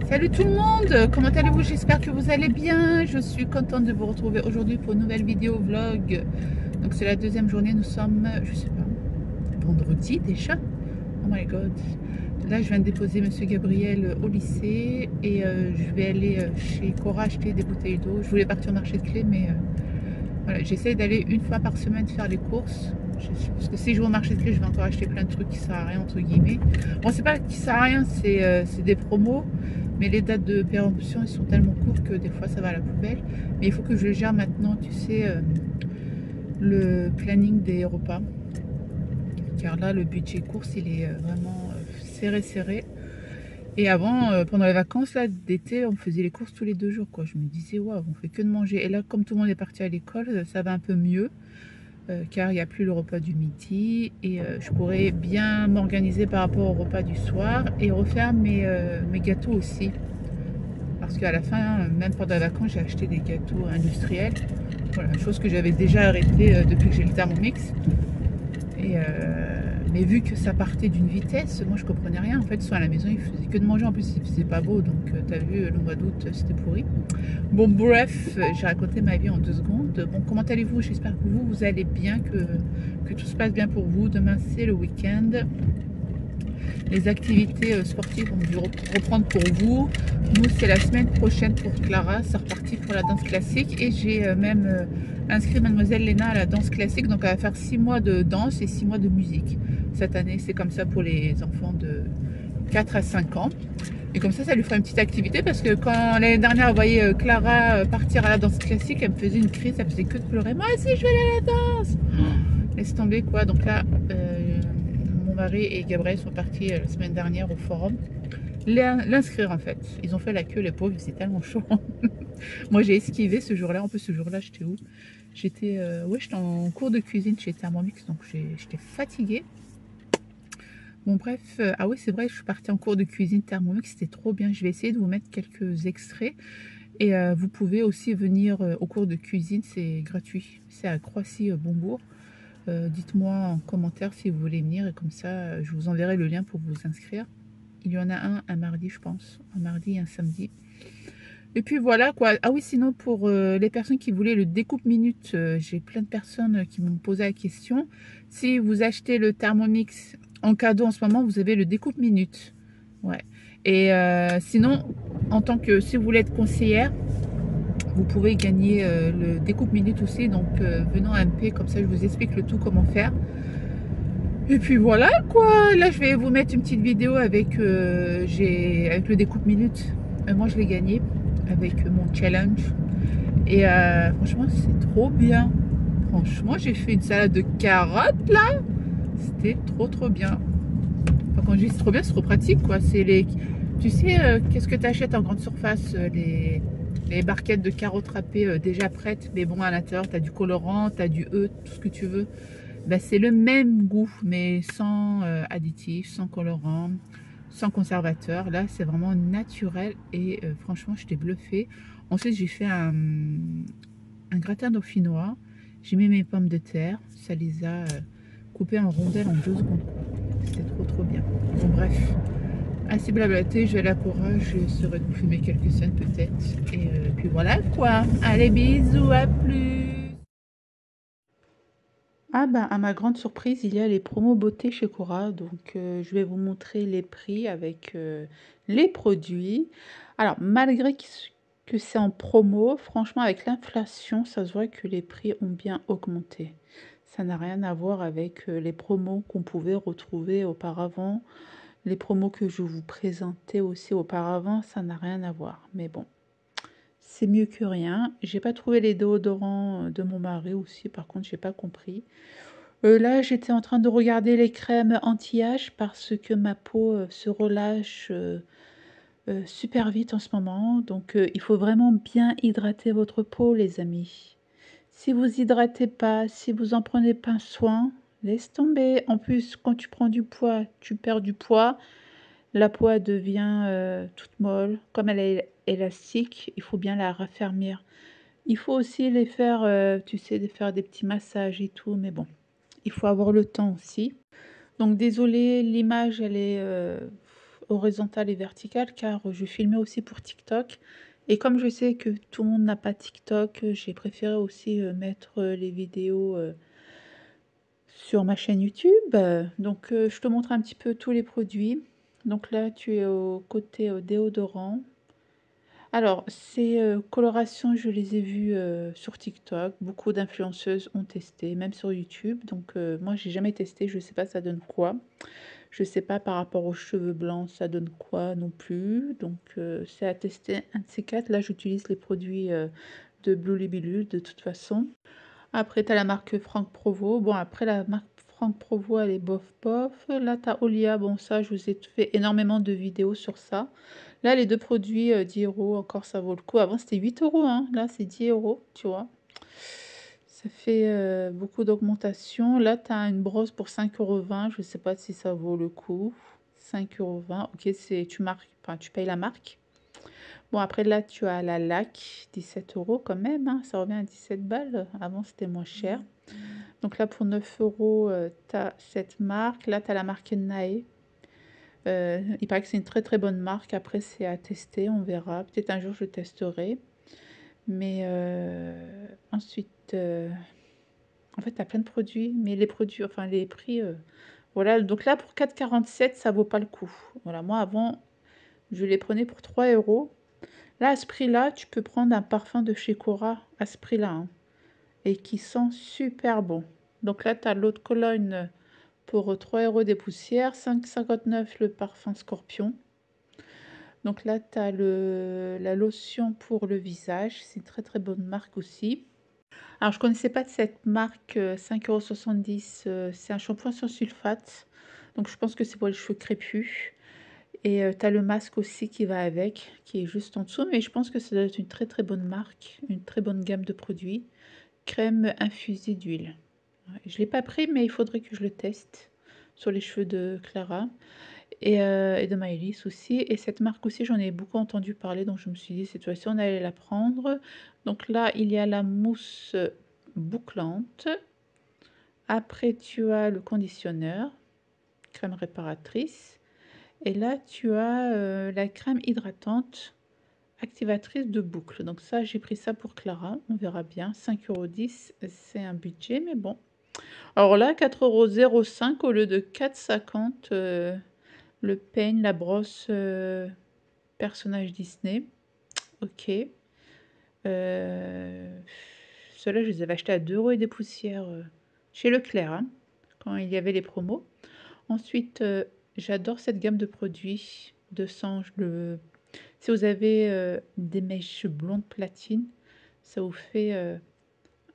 Salut tout le monde, comment allez-vous? J'espère que vous allez bien. Je suis contente de vous retrouver aujourd'hui pour une nouvelle vidéo vlog. Donc c'est la deuxième journée, nous sommes, je sais pas, vendredi déjà. Oh my god. Là je viens de déposer monsieur Gabriel au lycée et je vais aller chez Cora acheter des bouteilles d'eau. Je voulais partir au marché de clés mais voilà, j'essaie d'aller une fois par semaine faire les courses. Parce que si je vais au marché de clés, je vais encore acheter plein de trucs qui servent à rien entre guillemets. Bon, c'est pas qui sert à rien, c'est des promos. Mais les dates de péremption, ils sont tellement courtes que des fois ça va à la poubelle. Mais il faut que je gère maintenant, tu sais, le planning des repas. Car là, le budget course, il est vraiment serré. Et avant, pendant les vacances là d'été, on faisait les courses tous les 2 jours, quoi. Je me disais, waouh, on fait que de manger. Et là, comme tout le monde est parti à l'école, ça va un peu mieux. Car il n'y a plus le repas du midi et je pourrais bien m'organiser par rapport au repas du soir et refaire mes gâteaux aussi. Parce qu'à la fin, même pendant les vacances, j'ai acheté des gâteaux industriels. Voilà, chose que j'avais déjà arrêtée depuis que j'ai le Thermomix. Et, mais vu que ça partait d'une vitesse, moi je comprenais rien. En fait, ils sont à la maison, ils faisaient que de manger. En plus, il faisait pas beau, donc t'as vu, le mois d'août, c'était pourri. Bon, bref, j'ai raconté ma vie en 2 secondes. Bon, comment allez-vous? J'espère que vous allez bien, que tout se passe bien pour vous. Demain, c'est le week-end. Les activités sportives vont dû reprendre pour vous. Nous, c'est la semaine prochaine pour Clara. C'est reparti pour la danse classique. Et j'ai même inscrit mademoiselle Léna à la danse classique. Donc, elle va faire 6 mois de danse et 6 mois de musique. Cette année, c'est comme ça pour les enfants de 4 à 5 ans. Et comme ça lui fera une petite activité. Parce que quand l'année dernière, elle voyait Clara partir à la danse classique, elle me faisait une crise. Elle faisait que de pleurer. Moi aussi, je vais aller à la danse. Laisse tomber, quoi. Donc là... mon mari et Gabriel sont partis la semaine dernière au forum l'inscrire en fait. Ils ont fait la queue, les pauvres, c'est tellement chaud. Moi j'ai esquivé ce jour-là. En plus ce jour-là j'étais où? J'étais ouais, j'étais en cours de cuisine chez Thermomix, donc j'étais fatiguée. Bon bref, ah oui c'est vrai, je suis partie en cours de cuisine Thermomix, c'était trop bien. Je vais essayer de vous mettre quelques extraits. Et vous pouvez aussi venir au cours de cuisine, c'est gratuit. C'est à Croissy-Beaubourg. Dites-moi en commentaire si vous voulez venir et comme ça je vous enverrai le lien pour vous inscrire. Il y en a un mardi je pense, un mardi et un samedi. Et puis voilà quoi. Ah oui, sinon pour les personnes qui voulaient le découpe minute, j'ai plein de personnes qui m'ont posé la question. Si vous achetez le Thermomix en cadeau en ce moment, vous avez le découpe minute. Ouais. Et sinon, en tant que si vous voulez être conseillère, vous pouvez gagner le découpe minute aussi, donc venons à MP, comme ça je vous explique le tout, comment faire. Et puis voilà quoi, là je vais vous mettre une petite vidéo avec, avec le découpe minute. Moi je l'ai gagné avec mon challenge. Et franchement c'est trop bien. Franchement j'ai fait une salade de carottes là. C'était trop bien. Enfin, quand je dis c'est trop bien, c'est trop pratique quoi. C'est les... Tu sais, qu'est-ce que tu achètes en grande surface, les barquettes de carottes râpées déjà prêtes, mais bon à l'intérieur tu as du colorant, tu as du tout ce que tu veux. Ben, c'est le même goût mais sans additifs, sans colorant, sans conservateur. Là c'est vraiment naturel et franchement j'étais bluffée. Ensuite j'ai fait un gratin dauphinois. J'ai mis mes pommes de terre, ça les a coupées en rondelles en 2 secondes. C'était trop bien. Bon bref. Assez blablaté, je vais à la Cora, j'essaierai de vous filmer quelques scènes peut-être. Et puis voilà quoi. Allez, bisous, à plus. Ah ben, à ma grande surprise, il y a les promos beauté chez Cora. Donc je vais vous montrer les prix avec les produits. Alors malgré que c'est en promo, franchement avec l'inflation, ça se voit que les prix ont bien augmenté. Ça n'a rien à voir avec les promos qu'on pouvait retrouver auparavant. Les promos que je vous présentais aussi auparavant, ça n'a rien à voir. Mais bon, c'est mieux que rien. J'ai pas trouvé les déodorants de mon mari aussi. Par contre, j'ai pas compris. Là, j'étais en train de regarder les crèmes anti-âge parce que ma peau se relâche super vite en ce moment. Donc, il faut vraiment bien hydrater votre peau, les amis. Si vous hydratez pas, si vous en prenez pas soin, laisse tomber. En plus, quand tu prends du poids, tu perds du poids. La peau elle devient toute molle. Comme elle est élastique, il faut bien la raffermir. Il faut aussi les faire, tu sais, de faire des petits massages et tout. Mais bon, il faut avoir le temps aussi. Donc désolée, l'image, horizontale et verticale car je filmais aussi pour TikTok. Et comme je sais que tout le monde n'a pas TikTok, j'ai préféré aussi mettre les vidéos sur ma chaîne YouTube. Donc je te montre un petit peu tous les produits. Donc là tu es au côté déodorant. Alors ces colorations je les ai vues sur TikTok. Beaucoup d'influenceuses ont testé, même sur YouTube. Donc moi j'ai jamais testé, je sais pas ça donne quoi. Je sais pas par rapport aux cheveux blancs ça donne quoi non plus. Donc c'est à tester un de ces quatre. Là j'utilise les produits de Blue Libellule de toute façon. Après, tu as la marque Franck Provo. Bon, après, la marque Franck Provo, elle est bof bof. Là, tu as Olia. Bon, ça, je vous ai fait énormément de vidéos sur ça. Là, les deux produits, 10 euros, encore, ça vaut le coup. Avant, c'était 8 euros. Hein. Là, c'est 10 euros, tu vois. Ça fait beaucoup d'augmentation. Là, tu as une brosse pour 5,20 €. Je ne sais pas si ça vaut le coup. 5,20 €. Ok, tu marques, enfin, tu payes la marque. Bon, après, là, tu as la laque, 17 euros quand même, hein, ça revient à 17 balles. Avant, c'était moins cher. Donc là, pour 9 euros, tu as cette marque. Là, tu as la marque Nae. Il paraît que c'est une très très bonne marque. Après, c'est à tester, on verra. Peut-être un jour, je testerai. Mais ensuite, en fait, tu as plein de produits. Mais les produits, enfin, les prix, voilà. Donc là, pour 4,47 €, ça vaut pas le coup. Voilà, moi, avant, je les prenais pour 3 euros. Là, à ce prix-là, tu peux prendre un parfum de chez Cora à ce prix-là. Hein, et qui sent super bon. Donc là, tu as l'eau de Cologne pour 3 euros des poussières. 5,59 € le parfum Scorpion. Donc là, tu as la lotion pour le visage. C'est une très très bonne marque aussi. Alors, je ne connaissais pas de cette marque 5,70 €. C'est un shampoing sans sulfate. Donc, je pense que c'est pour les cheveux crépus. Et tu as le masque aussi qui va avec, qui est juste en dessous. Mais je pense que ça doit être une très très bonne marque, une très bonne gamme de produits. Crème infusée d'huile. Je ne l'ai pas pris, mais il faudrait que je le teste sur les cheveux de Clara et de Maëlys aussi. Et cette marque aussi, j'en ai beaucoup entendu parler, donc je me suis dit, cette fois-ci, on allait la prendre. Donc là, il y a la mousse bouclante. Après, tu as le conditionneur, crème réparatrice. Et là, tu as la crème hydratante activatrice de boucle. Donc ça, j'ai pris ça pour Clara. On verra bien. 5,10 €, c'est un budget, mais bon. Alors là, 4,05 € au lieu de 4,50 €. Le peigne, la brosse personnage Disney. Ok. Ceux-là, je les avais achetés à 2 € et des poussières chez Leclerc, hein, quand il y avait les promos. Ensuite, j'adore cette gamme de produits de Sange. Si vous avez des mèches blondes platine, ça vous fait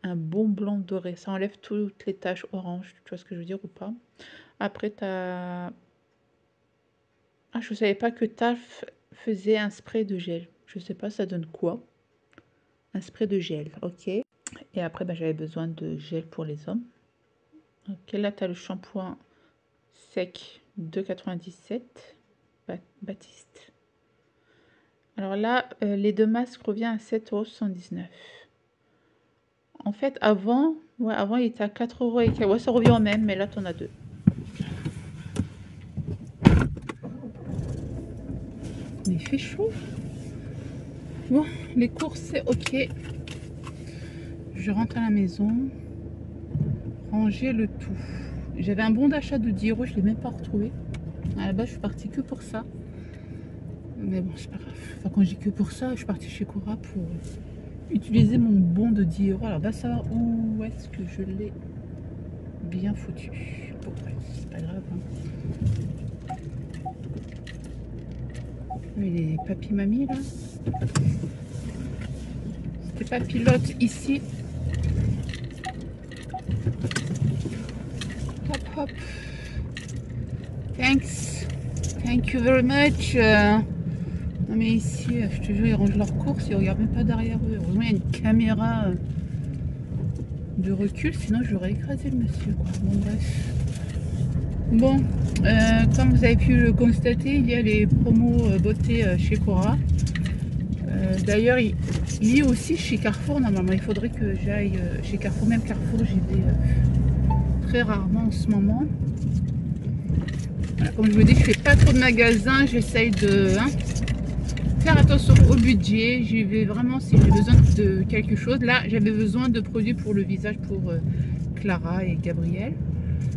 un bon blanc doré. Ça enlève toutes les taches orange. Tu vois ce que je veux dire ou pas? Après, tu as... Ah, je ne savais pas que Taf faisait un spray de gel. Je ne sais pas, ça donne quoi? Un spray de gel, ok. Et après, bah, j'avais besoin de gel pour les hommes. Ok, là, tu as le shampoing sec 2,97 €. Baptiste. Alors là, les deux masques reviennent à 7,79 €. En fait, avant, ouais, avant il était à 4 € et quelques. Ouais, ça revient au même, mais là, tu en as deux. Mais il fait chaud. Bon, les courses, c'est ok. Je rentre à la maison. Ranger le tout. J'avais un bon d'achat de 10 €, je ne l'ai même pas retrouvé. À la base, je suis partie que pour ça. Mais bon, c'est pas grave. Enfin, quand je dis que pour ça, je suis partie chez Cora pour utiliser mon bon de 10 €. Alors, va savoir où est-ce que je l'ai bien foutu. Bon, bref, c'est pas grave. Hein. Les papy-mamie, là. C'était pas pilote ici. Hop, hop. Thanks. Thank you very much. Non mais ici, je te jure, ils rangent leurs courses, ils regardent même pas derrière eux. Heureusement, il y a une caméra de recul, sinon j'aurais écrasé le monsieur, quoi. Bon, bref. Bon, comme vous avez pu le constater, il y a les promos beauté chez Cora. D'ailleurs, il est aussi chez Carrefour, normalement. Il faudrait que j'aille chez Carrefour. Même Carrefour, j'y vais très rarement en ce moment. Voilà, comme je vous dis, je fais pas trop de magasins, j'essaye de faire attention au budget. J'y vais vraiment si j'ai besoin de quelque chose. Là, j'avais besoin de produits pour le visage pour Clara et Gabriel.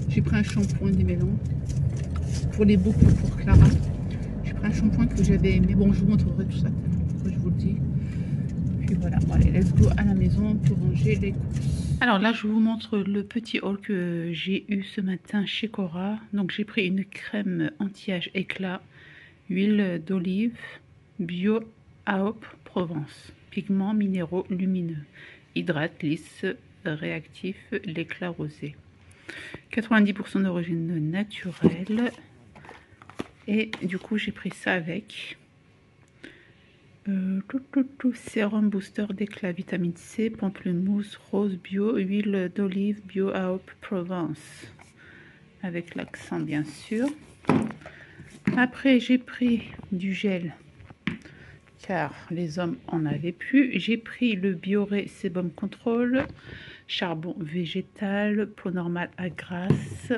J'ai pris un shampoing démêlant pour les boucles pour Clara. J'ai pris un shampoing que j'avais aimé. Bon, je vous montrerai tout ça. Après, je vous le dis. Puis voilà, bon, allez, let's go à la maison pour ranger les courses. Alors là, je vous montre le petit haul que j'ai eu ce matin chez Cora. Donc, j'ai pris une crème anti-âge éclat, huile d'olive, bio AOP Provence, pigments minéraux lumineux, hydrate, lisse, réactif, l'éclat rosé. 90% d'origine naturelle. Et du coup, j'ai pris ça avec. Sérum booster d'éclat, vitamine C, pamplemousse, rose bio, huile d'olive bio AOP Provence, avec l'accent bien sûr. Après j'ai pris du gel car les hommes en avaient plus. J'ai pris le Bioré Sebum Control, charbon végétal, peau normale à grasse.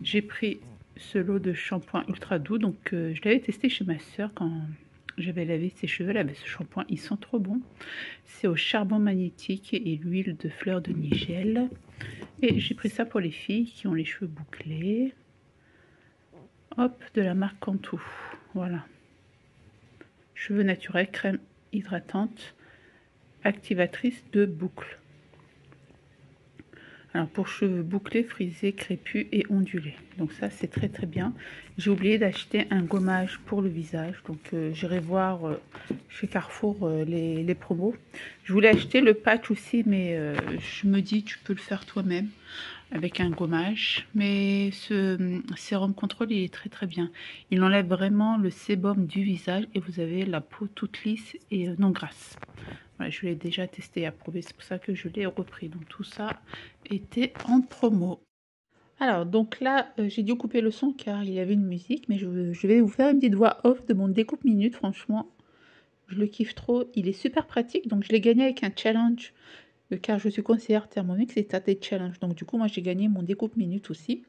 J'ai pris ce lot de shampoing ultra doux, donc je l'avais testé chez ma soeur quand j'avais lavé ses cheveux. Là, ce shampoing, ils sont trop bons. C'est au charbon magnétique et l'huile de fleur de nigel. Et j'ai pris ça pour les filles qui ont les cheveux bouclés. Hop, de la marque Cantu. Voilà. Cheveux naturels, crème hydratante, activatrice de boucles. Alors pour cheveux bouclés, frisés, crépus et ondulés. Donc ça c'est très très bien. J'ai oublié d'acheter un gommage pour le visage. Donc j'irai voir chez Carrefour les promos. Je voulais acheter le patch aussi, mais je me dis tu peux le faire toi-même avec un gommage. Mais ce sérum contrôle il est très très bien. Il enlève vraiment le sébum du visage et vous avez la peau toute lisse et non grasse. Voilà, je l'ai déjà testé et approuvé, c'est pour ça que je l'ai repris. Donc tout ça était en promo. Alors donc là, j'ai dû couper le son car il y avait une musique, mais je vais vous faire une petite voix off de mon découpe minute. Franchement, je le kiffe trop. Il est super pratique, donc je l'ai gagné avec un challenge car je suis conseillère Thermomix et t'as des challenges. Donc du coup, moi j'ai gagné mon découpe minute aussi.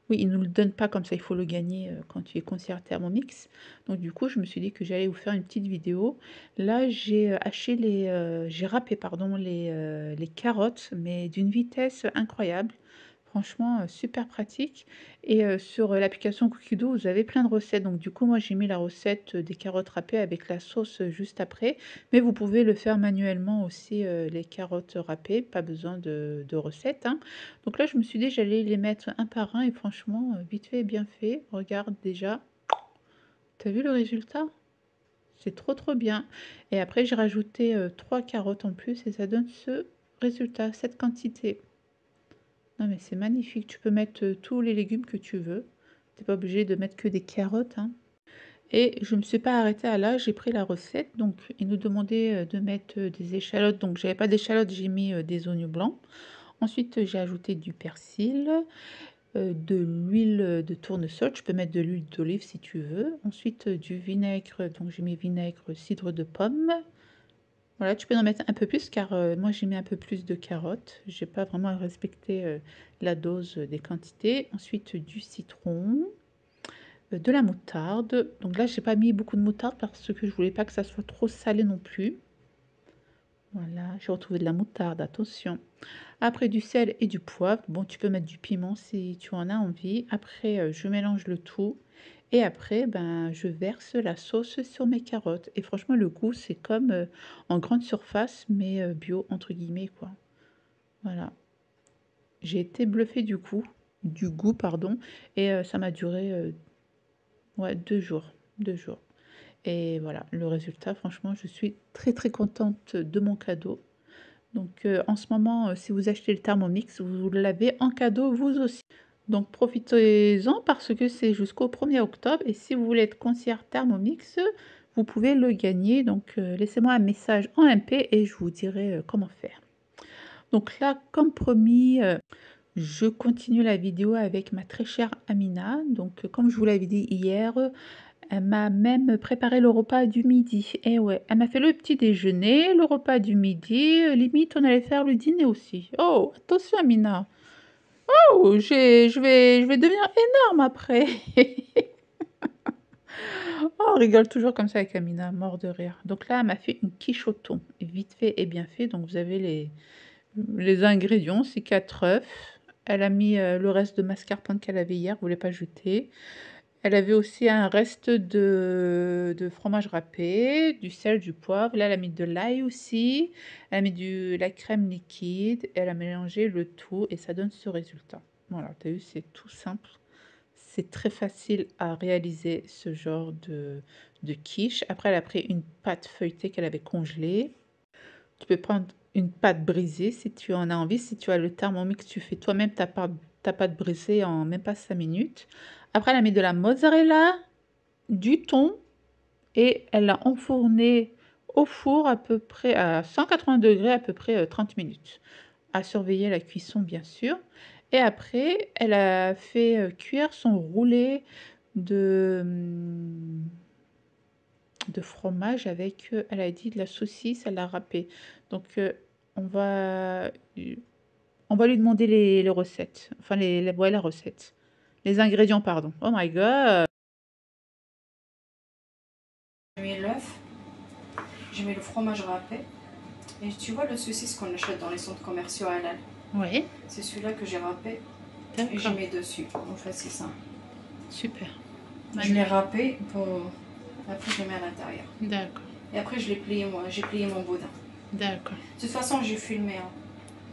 Oui, ils ne nous le donnent pas comme ça, il faut le gagner quand tu es conseillère Thermomix. Donc du coup, je me suis dit que j'allais vous faire une petite vidéo. Là, j'ai haché j'ai râpé pardon les carottes, mais d'une vitesse incroyable. Franchement, super pratique. Et sur l'application Cookido, vous avez plein de recettes. Donc du coup, moi j'ai mis la recette des carottes râpées avec la sauce juste après. Mais vous pouvez le faire manuellement aussi, les carottes râpées. Pas besoin de recette, hein. Donc là, je me suis dit j'allais les mettre un par un. Et franchement, vite fait et bien fait. Regarde déjà. T'as vu le résultat? C'est trop trop bien. Et après, j'ai rajouté 3 carottes en plus. Et ça donne ce résultat, cette quantité. Non mais c'est magnifique, tu peux mettre tous les légumes que tu veux. Tu n'es pas obligé de mettre que des carottes, hein. Et je ne me suis pas arrêtée à là, j'ai pris la recette. Donc il nous demandait de mettre des échalotes. Donc j'avais pas d'échalotes, j'ai mis des oignons blancs. Ensuite j'ai ajouté du persil, de l'huile de tournesol. Tu peux mettre de l'huile d'olive si tu veux. Ensuite du vinaigre, donc j'ai mis vinaigre cidre de pomme. Voilà, tu peux en mettre un peu plus car moi j'ai mis un peu plus de carottes. J'ai pas vraiment respecté la dose des quantités. Ensuite du citron, de la moutarde. Donc là j'ai pas mis beaucoup de moutarde parce que je voulais pas que ça soit trop salé non plus. Voilà, j'ai retrouvé de la moutarde, attention. Après du sel et du poivre. Bon, tu peux mettre du piment si tu en as envie. Après je mélange le tout. Et après, ben, je verse la sauce sur mes carottes. Et franchement, le goût, c'est comme en grande surface, mais bio, entre guillemets, quoi. Voilà. J'ai été bluffée du goût, pardon. Et ça m'a duré ouais, 2 jours. 2 jours. Et voilà, le résultat, franchement, je suis très, très contente de mon cadeau. Donc, en ce moment, si vous achetez le Thermomix, vous l'avez en cadeau, vous aussi. Donc profitez-en parce que c'est jusqu'au 1er octobre et si vous voulez être conseillère Thermomix, vous pouvez le gagner. Donc laissez-moi un message en MP et je vous dirai comment faire. Donc là, comme promis, je continue la vidéo avec ma très chère Amina. Donc comme je vous l'avais dit hier, elle m'a même préparé le repas du midi. Et ouais, elle m'a fait le petit déjeuner, le repas du midi, limite on allait faire le dîner aussi. Oh, attention Amina! Oh, je vais devenir énorme après. Oh, on rigole toujours comme ça avec Amina, mort de rire. Donc là, elle m'a fait une quiche au thon, vite fait et bien fait. Donc vous avez les ingrédients, c'est 4 œufs. Elle a mis le reste de mascarpone qu'elle avait hier, vous ne voulez pas jeter. Elle avait aussi un reste de fromage râpé, du sel, du poivre. Là, elle a mis de l'ail aussi. Elle a mis la crème liquide. Elle a mélangé le tout et ça donne ce résultat. Voilà, tu as vu, c'est tout simple. C'est très facile à réaliser ce genre de quiche. Après, elle a pris une pâte feuilletée qu'elle avait congelée. Tu peux prendre une pâte brisée si tu en as envie. Si tu as le Thermomix, tu fais toi-même ta pâte brisée en même pas 5 minutes. Après, elle a mis de la mozzarella, du thon et elle l'a enfourné au four à peu près à 180 degrés, à peu près 30 minutes. À surveiller la cuisson, bien sûr. Et après, elle a fait cuire son roulé de fromage avec, elle a dit, de la saucisse, elle l'a râpé. Donc, on va, on va lui demander les recettes. Enfin, ouais, la recette. Les ingrédients, pardon. Oh my god! J'ai mis l'œuf, j'ai mis le fromage râpé. Et tu vois le saucisse qu'on achète dans les centres commerciaux à halal? Oui. C'est celui-là que j'ai râpé et j'ai mis dessus. En fait, c'est ça. Super. Je l'ai râpé pour... Après, je le mets à l'intérieur. D'accord. Et après, je l'ai plié, moi. J'ai plié mon boudin. D'accord. De toute façon, j'ai filmé. Hein.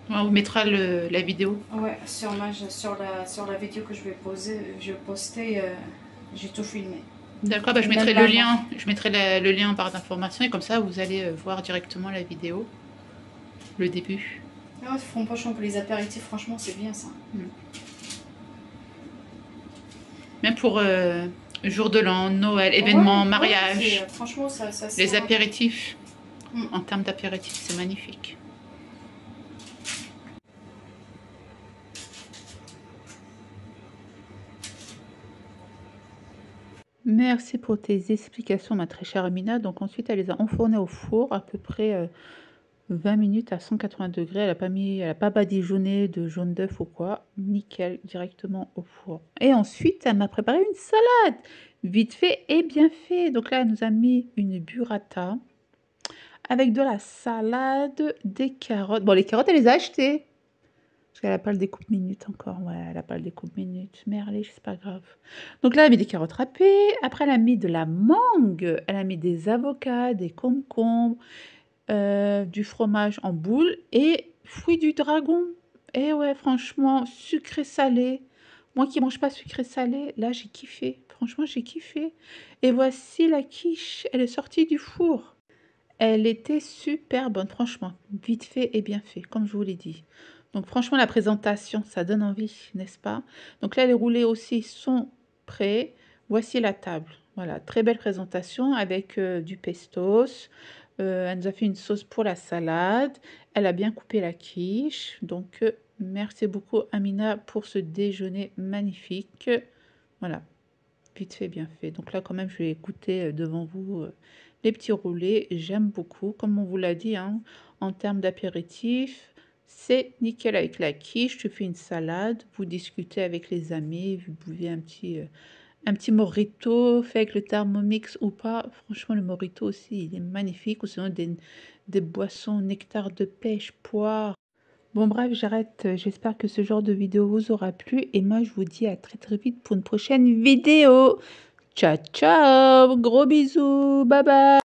On vous mettra la vidéo. Ouais, sur la vidéo que je vais poster, j'ai tout filmé. D'accord, bah je mettrai le lien. Je mettrai le lien en barre d'information et comme ça, vous allez voir directement la vidéo. Le début. Ouais, franchement, pour les apéritifs, franchement, c'est bien ça. Même pour jour de l'an, Noël, événement, ouais, mariage. Ouais, franchement, ça les apéritifs. En termes d'apéritifs, c'est magnifique. Merci pour tes explications, ma très chère Amina. Donc ensuite, elle les a enfournées au four à peu près 20 minutes à 180 degrés. Elle n'a pas badigeonné de jaune d'œuf ou quoi. Nickel, directement au four. Et ensuite, elle m'a préparé une salade. Vite fait et bien fait. Donc là, elle nous a mis une burrata avec de la salade, des carottes. Bon, les carottes, elle les a achetées. Parce qu'elle n'a pas le découpe minute encore. Ouais, elle n'a pas le découpe minute. Merlé, c'est pas grave. Donc là, elle a mis des carottes râpées. Après, elle a mis de la mangue. Elle a mis des avocats, des concombres, du fromage en boule et fruits du dragon. Et ouais, franchement, sucré-salé. Moi qui ne mange pas sucré-salé, là, j'ai kiffé. Franchement, j'ai kiffé. Et voici la quiche. Elle est sortie du four. Elle était super bonne, franchement. Vite fait et bien fait, comme je vous l'ai dit. Donc franchement, la présentation, ça donne envie, n'est-ce pas? Donc là, les roulés aussi sont prêts. Voici la table. Voilà, très belle présentation avec du pestos. Elle nous a fait une sauce pour la salade. Elle a bien coupé la quiche. Donc, merci beaucoup Amina pour ce déjeuner magnifique. Voilà, vite fait, bien fait. Donc là, quand même, je vais goûter devant vous les petits roulés. J'aime beaucoup. Comme on vous l'a dit, hein, en termes d'apéritif, c'est nickel avec la quiche. Tu fais une salade, vous discutez avec les amis, vous buvez un petit mojito fait avec le Thermomix ou pas. Franchement, le mojito aussi, il est magnifique. Ou sinon, des boissons nectar de pêche, poire. Bon bref, j'arrête. J'espère que ce genre de vidéo vous aura plu. Et moi, je vous dis à très très vite pour une prochaine vidéo. Ciao, ciao. Gros bisous. Bye bye.